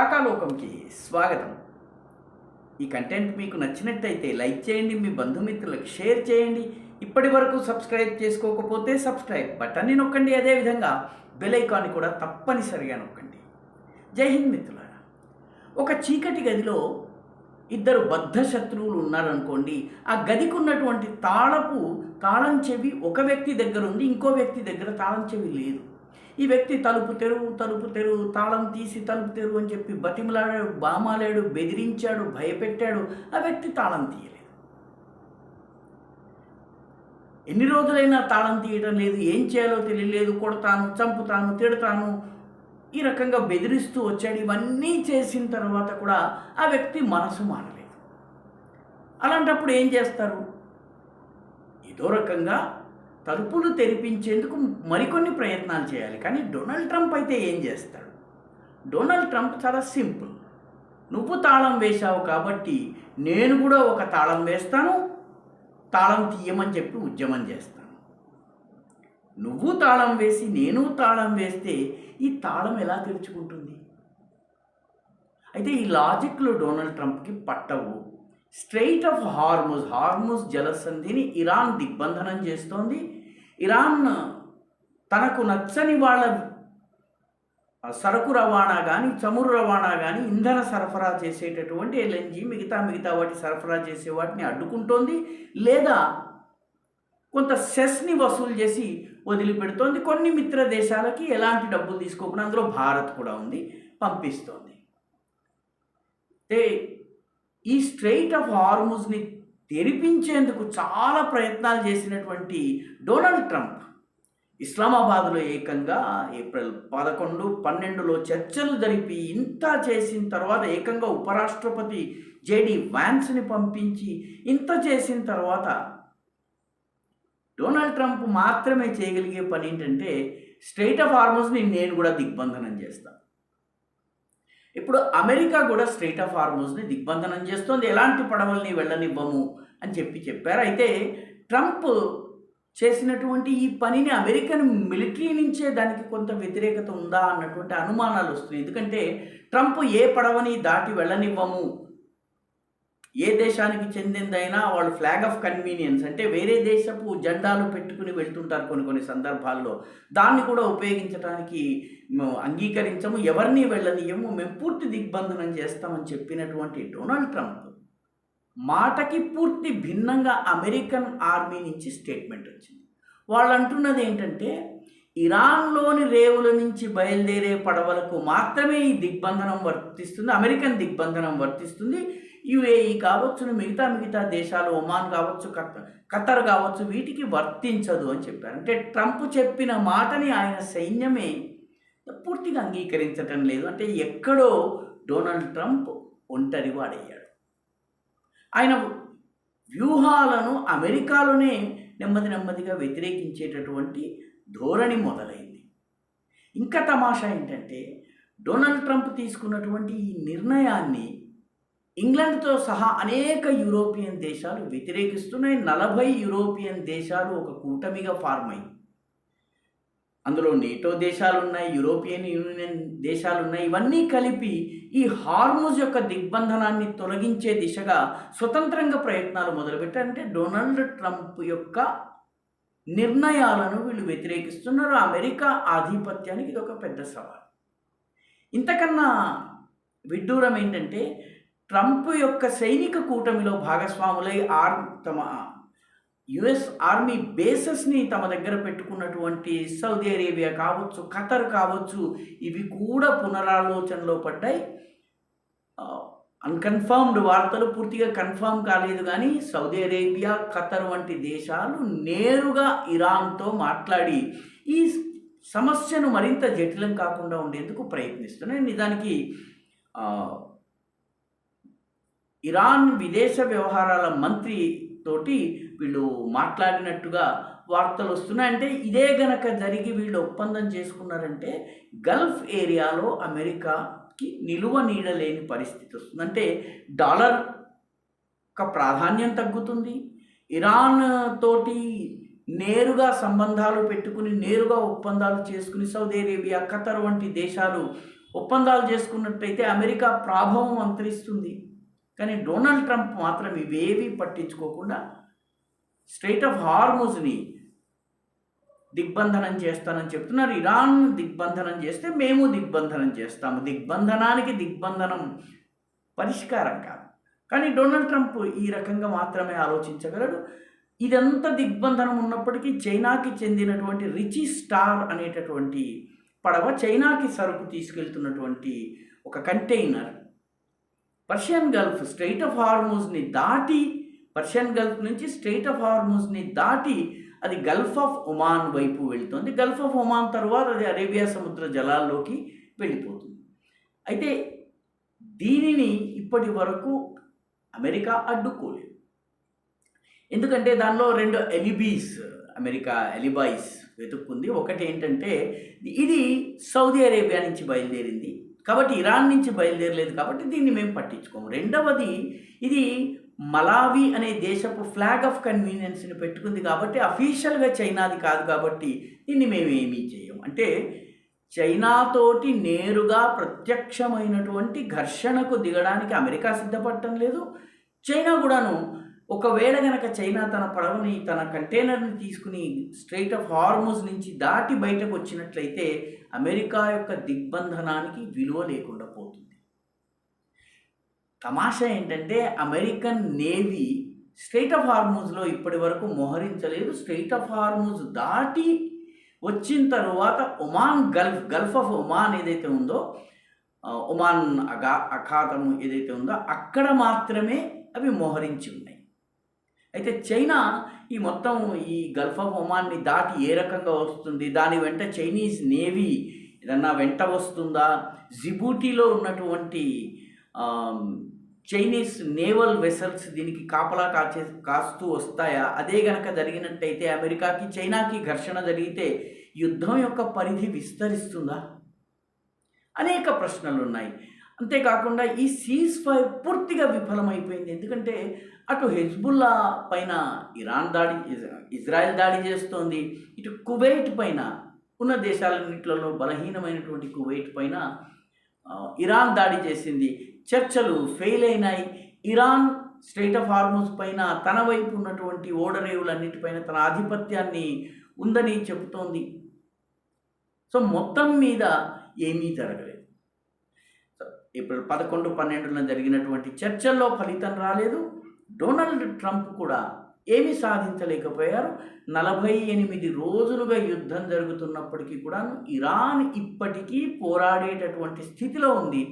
రాకాలోకంకి స్వాగతం. ఈ కంటెంట్ మీకు నచ్చినట్టయితే లైక్ చేయండి, మీ బంధుమిత్రులకు షేర్ చేయండి. ఇప్పటి వరకు సబ్స్క్రైబ్ చేసుకోకపోతే సబ్స్క్రైబ్ బటన్ని నొక్కండి. అదేవిధంగా బెల్ ఐకాన్ని కూడా తప్పనిసరిగా నొక్కండి. జై హింద్ మిత్రులారా. ఒక చీకటి గదిలో ఇద్దరు బద్ధ శత్రువులు ఉన్నారనుకోండి. ఆ గదికి ఉన్నటువంటి తాళం చెవి ఒక వ్యక్తి దగ్గర ఉంది, ఇంకో వ్యక్తి దగ్గర తాళం చెవి లేదు. ఈ వ్యక్తి తలుపు తెరువు, తాళం తీసి తలుపు తెరువు అని చెప్పి బతిమలాడాడు, బామాలాడు, బెదిరించాడు, భయపెట్టాడు. ఆ వ్యక్తి తాళం తీయలేదు. ఎన్ని రోజులైనా తాళం తీయడం లేదు, ఏం చేయాలో తెలియలేదు. కొడతాను, చంపుతాను, తిడతాను, ఈ రకంగా బెదిరిస్తూ వచ్చాడు. ఇవన్నీ చేసిన తర్వాత కూడా ఆ వ్యక్తి మనసు మారలేదు. అలాంటప్పుడు ఏం చేస్తారు? ఏదో రకంగా తలుపులు తెరిపించేందుకు మరికొన్ని ప్రయత్నాలు చేయాలి. కానీ డొనాల్డ్ ట్రంప్ అయితే ఏం చేస్తాడు? డొనాల్డ్ ట్రంప్ చాలా సింపుల్. నువ్వు తాళం వేశావు కాబట్టి నేను కూడా ఒక తాళం వేస్తాను, తాళం తీయమని చెప్పి ఉద్యమం చేస్తాను. నువ్వు తాళం వేసి నేను తాళం వేస్తే ఈ తాళం ఎలా తెరుచుకుంటుంది? అయితే ఈ లాజిక్లు డొనాల్డ్ ట్రంప్కి పట్టవు. స్ట్రెయిట్ ఆఫ్ హార్ముజ్ జలసంధిని ఇరాన్ దిగ్బంధనం చేస్తోంది. ఇరాన్ తనకు నచ్చని వాళ్ళ సరుకు రవాణా కానీ, చమురు రవాణా కానీ, ఇంధన సరఫరా చేసేటటువంటి ఎల్ఎన్జీ మిగతా వాటి సరఫరా చేసే వాటిని అడ్డుకుంటోంది, లేదా కొంత సెస్ని వసూలు చేసి వదిలిపెడుతోంది. కొన్ని మిత్ర దేశాలకి ఎలాంటి డబ్బులు తీసుకోకుండా, అందులో భారత్ కూడా ఉంది, పంపిస్తోంది. ఈ స్ట్రెయిట్ ఆఫ్ హార్ముజ్ని తెరిపించేందుకు చాలా ప్రయత్నాలు చేసినటువంటి డొనాల్డ్ ట్రంప్ ఇస్లామాబాద్లో ఏకంగా ఏప్రిల్ 11, 12లో చర్చలు జరిపి ఇంత చేసిన తర్వాత ఏకంగా ఉపరాష్ట్రపతి జేడి వ్యాన్స్ని పంపించి ఇంత చేసిన తర్వాత డొనాల్డ్ ట్రంప్ మాత్రమే చేయగలిగే పని ఏంటంటే స్ట్రెయిట్ ఆఫ్ హార్ముజ్ని నేను కూడా దిగ్బంధనం చేస్తాను. ఇప్పుడు అమెరికా కూడా స్ట్రెయిట్ ఆఫ్ హార్ముజ్ని దిగ్బంధనం చేస్తోంది. ఎలాంటి పడవల్ని వెళ్ళనివ్వము అని చెప్పారు. అయితే ట్రంప్ చేసినటువంటి ఈ పనిని అమెరికన్ మిలిటరీ నుంచే దానికి కొంత వ్యతిరేకత ఉందా అన్నటువంటి అనుమానాలు వస్తున్నాయి. ఎందుకంటే ట్రంప్ ఏ పడవని దాటి వెళ్ళనివ్వము, ఏ దేశానికి చెందిందైనా వాళ్ళు ఫ్లాగ్ ఆఫ్ కన్వీనియన్స్ అంటే వేరే దేశపు జెండాలు పెట్టుకుని వెళ్తుంటారు కొన్ని సందర్భాల్లో, దాన్ని కూడా ఉపయోగించడానికి అంగీకరించము, ఎవరిని వెళ్ళనియము, మేము పూర్తి దిగ్బంధనం చేస్తామని చెప్పినటువంటి డొనాల్డ్ ట్రంప్ మాటకి పూర్తి భిన్నంగా అమెరికన్ ఆర్మీ నుంచి స్టేట్మెంట్ వచ్చింది. వాళ్ళు అంటున్నది ఏంటంటే ఇరాన్లోని రేవుల నుంచి బయలుదేరే పడవలకు మాత్రమే ఈ దిగ్బంధనం వర్తిస్తుంది, అమెరికన్ దిగ్బంధనం వర్తిస్తుంది. యుఏఈ కావచ్చు, మిగతా దేశాలు, ఒమాన్ కావచ్చు, ఖతర్ కావచ్చు, వీటికి వర్తించదు అని చెప్పారు. అంటే ట్రంప్ చెప్పిన మాటని ఆయన సైన్యమే పూర్తిగా అంగీకరించటం లేదు. అంటే ఎక్కడో డొనాల్డ్ ట్రంప్ ఒంటరివాడయ్యాడు. ఆయన వ్యూహాలను అమెరికాలోనే నెమ్మదిగా వ్యతిరేకించేటటువంటి ధోరణి మొదలైంది. ఇంకా తమాషా ఏంటంటే డొనాల్డ్ ట్రంప్ తీసుకున్నటువంటి ఈ నిర్ణయాన్ని ఇంగ్లాండ్తో సహా అనేక యూరోపియన్ దేశాలు వ్యతిరేకిస్తున్నాయి. 40 యూరోపియన్ దేశాలు ఒక కూటమిగా ఫార్మ్ అయ్యి, అందులో నేటో దేశాలు ఉన్నాయి, యూరోపియన్ యూనియన్ దేశాలు ఉన్నాయి. ఇవన్నీ కలిపి ఈ హార్ముజ్ యొక్క దిగ్బంధనాన్ని తొలగించే దిశగా స్వతంత్రంగా ప్రయత్నాలు మొదలుపెట్టారంటే డొనాల్డ్ ట్రంప్ యొక్క నిర్ణయాలను వీళ్ళు వ్యతిరేకిస్తున్నారు. అమెరికా ఆధిపత్యానికి ఇది ఒక పెద్ద సవాల్. ఇంతకన్నా విడ్డూరం ఏంటంటే ట్రంప్ యొక్క సైనిక కూటమిలో భాగస్వాములై తమ యుఎస్ ఆర్మీ బేసెస్ని తమ దగ్గర పెట్టుకున్నటువంటి సౌదీ అరేబియా కావచ్చు, ఖతర్ కావచ్చు, ఇవి కూడా పునరాలోచనలో పడ్డాయి. అన్కన్ఫర్మ్డ్ వార్తలు, పూర్తిగా కన్ఫర్మ్ కాలేదు, కానీ సౌదీ అరేబియా, ఖతర్ వంటి దేశాలు నేరుగా ఇరాన్తో మాట్లాడి ఈ సమస్యను మరింత జటిలం కాకుండా ఉండేందుకు ప్రయత్నిస్తున్నాయి. నిజానికి ఇరాన్ విదేశ వ్యవహారాల మంత్రి తోటి వీళ్ళు మాట్లాడినట్టుగా వార్తలు వస్తున్నాయి. అంటే ఇదే గనక జరిగి వీళ్ళు ఒప్పందం చేసుకున్నారంటే గల్ఫ్ ఏరియాలో అమెరికాకి నిలువ నీడలేని పరిస్థితి వస్తుంది. అంటే డాలర్ యొక్క ప్రాధాన్యం తగ్గుతుంది. ఇరాన్ తోటి నేరుగా సంబంధాలు పెట్టుకుని నేరుగా ఒప్పందాలు చేసుకుని సౌదీ అరేబియా, ఖతర్ వంటి దేశాలు ఒప్పందాలు చేసుకున్నట్టయితే అమెరికా ప్రాభవం అంతరిస్తుంది. కానీ డొనాల్డ్ ట్రంప్ మాత్రం ఇవేవీ పట్టించుకోకుండా స్ట్రెయిట్ ఆఫ్ హార్ముజ్ని దిగ్బంధనం చేస్తానని చెప్తున్నారు. ఇరాన్ దిగ్బంధనం చేస్తే మేము దిగ్బంధనం చేస్తాము. దిగ్బంధనానికి దిగ్బంధనం పరిష్కారం కాదు. కానీ డొనాల్డ్ ట్రంప్ ఈ రకంగా మాత్రమే ఆలోచించగలడు. ఇదంతా దిగ్బంధనం ఉన్నప్పటికీ చైనాకి చెందినటువంటి రిచి స్టార్ అనేటటువంటి పడవ చైనాకి సరుకు తీసుకెళ్తున్నటువంటి ఒక container Persian Gulf Strait of హార్ముజ్ని దాటి, పర్షియన్ గల్ఫ్ నుంచి స్ట్రెయిట్ ఆఫ్ హార్ముజ్ని దాటి అది గల్ఫ్ ఆఫ్ ఒమాన్ వైపు వెళ్తుంది. గల్ఫ్ ఆఫ్ ఒమాన్ తర్వాత అది అరేబియా సముద్ర జలాల్లోకి వెళ్ళిపోతుంది. అయితే దీనిని ఇప్పటి వరకు అమెరికా అడ్డుకోలేదు. ఎందుకంటే దానిలో 2 ఎలిబీస్ అమెరికా ఎలిబాయిస్ వెతుక్కుంది. ఒకటి ఏంటంటే ఇది సౌదీ అరేబియా నుంచి బయలుదేరింది కాబట్టి ఇరాన్ నుంచి బయలుదేరలేదు కాబట్టి దీన్ని మేము పట్టించుకోము. రెండవది ఇది మలావి అనే దేశపు ఫ్లాగ్ ఆఫ్ కన్వీనియన్స్ని పెట్టుకుంది కాబట్టి అఫీషియల్గా చైనాది కాదు కాబట్టి దీన్ని మేము ఏమీ చేయము. అంటే చైనాతోటి నేరుగా ప్రత్యక్షమైనటువంటి ఘర్షణకు దిగడానికి అమెరికా సిద్ధపడటం లేదు. చైనా కూడాను ఒకవేళ గనక చైనా తన పడవని తన కంటైనర్ని తీసుకుని స్ట్రెయిట్ ఆఫ్ హార్ముజ్ నుంచి దాటి బయటకు వచ్చినట్లయితే అమెరికా యొక్క దిగ్బంధనానికి విలువ లేకుండా పోతుంది. తమాషా ఏంటంటే అమెరికన్ నేవీ స్ట్రెయిట్ ఆఫ్ హార్ముజ్లో ఇప్పటి వరకు మోహరించలేదు. స్ట్రెయిట్ ఆఫ్ హార్ముజ్ దాటి వచ్చిన తరువాత ఒమాన్ గల్ఫ్ ఆఫ్ ఒమాన్ ఏదైతే ఉందో, ఒమాన్ అఖాతము ఏదైతే ఉందో అక్కడ మాత్రమే అవి మోహరించి ఉన్నాయి. అయితే చైనా ఈ మొత్తం ఈ గల్ఫ్ ఆఫ్ ఒమాన్ని దాటి ఏ రకంగా వస్తుంది, దాని వెంట చైనీస్ నేవీ ఏదన్నా వెంట వస్తుందా, జిబూటీలో ఉన్నటువంటి చైనీస్ నేవల్ వెసల్స్ దీనికి కాపలా కాస్తూ వస్తాయా? అదే గనక జరిగినట్టయితే అమెరికాకి చైనాకి ఘర్షణ జరిగితే యుద్ధం యొక్క పరిధి విస్తరిస్తుందా? అనేక ప్రశ్నలు ఉన్నాయి. అంతేకాకుండా ఈ సీజ్ ఫైర్ పూర్తిగా విఫలమైపోయింది. ఎందుకంటే అటు హెజ్బుల్లా పైన ఇజ్రాయెల్ దాడి చేస్తోంది, ఇటు కువైట్ పైన ఉన్న దేశాలన్నింటిలో బలహీనమైనటువంటి కువైట్ పైన ఇరాన్ దాడి చేసింది. చర్చలు ఫెయిల్ అయినాయి. ఇరాన్ స్ట్రెయిట్ ఆఫ్ హార్ముజ్ పైన తన వైపు ఉన్నటువంటి ఓడరేవులన్నిటిపైన తన ఆధిపత్యాన్ని ఉందని చెబుతోంది. సో మొత్తం మీద ఏమీ జరగలేదు. ఏప్రిల్ 11-12 జరిగినటువంటి చర్చల్లో ఫలితం రాలేదు. డొనాల్డ్ ట్రంప్ కూడా ఏమీ సాధించలేకపోయారు. 48 రోజులుగా యుద్ధం జరుగుతున్నప్పటికీ కూడా ఇరాన్ ఇప్పటికీ పోరాడేటటువంటి స్థితిలో ఉంది.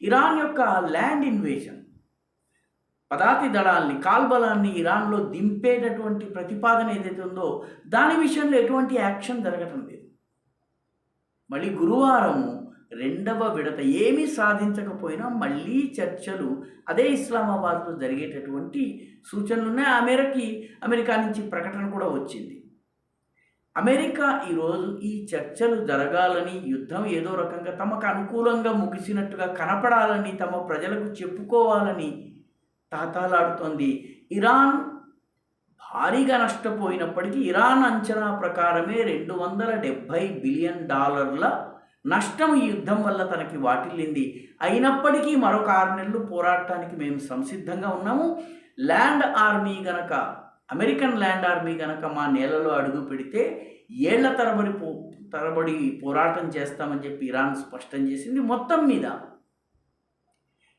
ఇరాన్ యొక్క ల్యాండ్ ఇన్వేషన్, పదాతి దళాల్ని, కాల్బలాన్ని ఇరాన్లో దింపేటటువంటి ప్రతిపాదన ఏదైతే ఉందో దాని విషయంలో ఎటువంటి యాక్షన్ జరగటం లేదు. మళ్ళీ గురువారము 2వ విడత ఏమీ సాధించకపోయినా మళ్ళీ చర్చలు అదే ఇస్లామాబాద్లో జరిగేటటువంటి సూచనలు ఉన్నాయి. అమెరికా నుంచి ప్రకటన కూడా వచ్చింది. అమెరికా ఈరోజు ఈ చర్చలు జరగాలని, యుద్ధం ఏదో రకంగా తమకు అనుకూలంగా ముగిసినట్టుగా కనపడాలని, తమ ప్రజలకు చెప్పుకోవాలని తాతాలాడుతోంది. ఇరాన్ భారీగా నష్టపోయినప్పటికీ ఇరాన్ అంచనా ప్రకారమే $270 బిలియన్ నష్టం ఈ యుద్ధం వల్ల తనకి వాటిల్లింది. అయినప్పటికీ మరొక 6 నెలలు పోరాటానికి మేము సంసిద్ధంగా ఉన్నాము. ల్యాండ్ ఆర్మీ గనక, అమెరికన్ ల్యాండ్ ఆర్మీ గనక మా నేలలో అడుగు పెడితే ఏళ్ల తరబడి పోరాటం చేస్తామని చెప్పి ఇరాన్ స్పష్టం చేసింది. మొత్తం మీద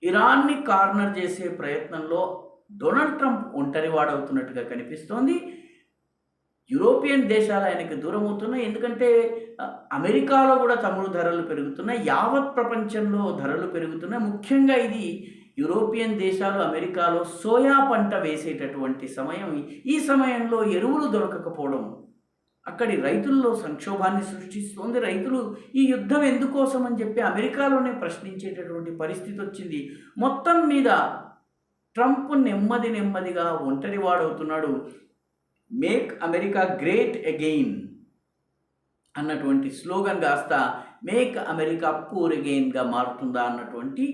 ఇరాన్ని కార్నర్ చేసే ప్రయత్నంలో డొనాల్డ్ ట్రంప్ ఒంటరివాడవుతున్నట్టుగా కనిపిస్తోంది. యూరోపియన్ దేశాలు ఆయనకి దూరం అవుతున్నాయి. ఎందుకంటే అమెరికాలో కూడా చమురు ధరలు పెరుగుతున్నాయి, యావత్ ప్రపంచంలో ధరలు పెరుగుతున్నాయి. ముఖ్యంగా ఇది యూరోపియన్ దేశాలు అమెరికాలో సోయా పంట వేసేటటువంటి సమయం. ఈ సమయంలో ఎరువులు దొరకకపోవడం అక్కడి రైతుల్లో సంక్షోభాన్ని సృష్టిస్తోంది. రైతులు ఈ యుద్ధం ఎందుకోసం అని చెప్పి అమెరికాలోనే ప్రశ్నించేటటువంటి పరిస్థితి వచ్చింది. మొత్తం మీద ట్రంప్ నెమ్మదిగా ఒంటరివాడవుతున్నాడు. మేక్ అమెరికా గ్రేట్ అగెయిన్ అన్నటువంటి స్లోగన్ కాస్త మేక్ అమెరికా పూర్ అగెయిన్గా మారుతుందా అన్నటువంటి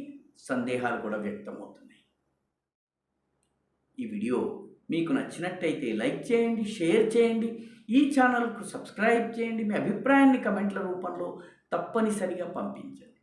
సందేహాలు కూడా వ్యక్తమవుతున్నాయి. ఈ వీడియో మీకు నచ్చినట్టయితే లైక్ చేయండి, షేర్ చేయండి, ఈ ఛానల్కు సబ్స్క్రైబ్ చేయండి. మీ అభిప్రాయాన్ని కమెంట్ల రూపంలో తప్పనిసరిగా పంపించండి.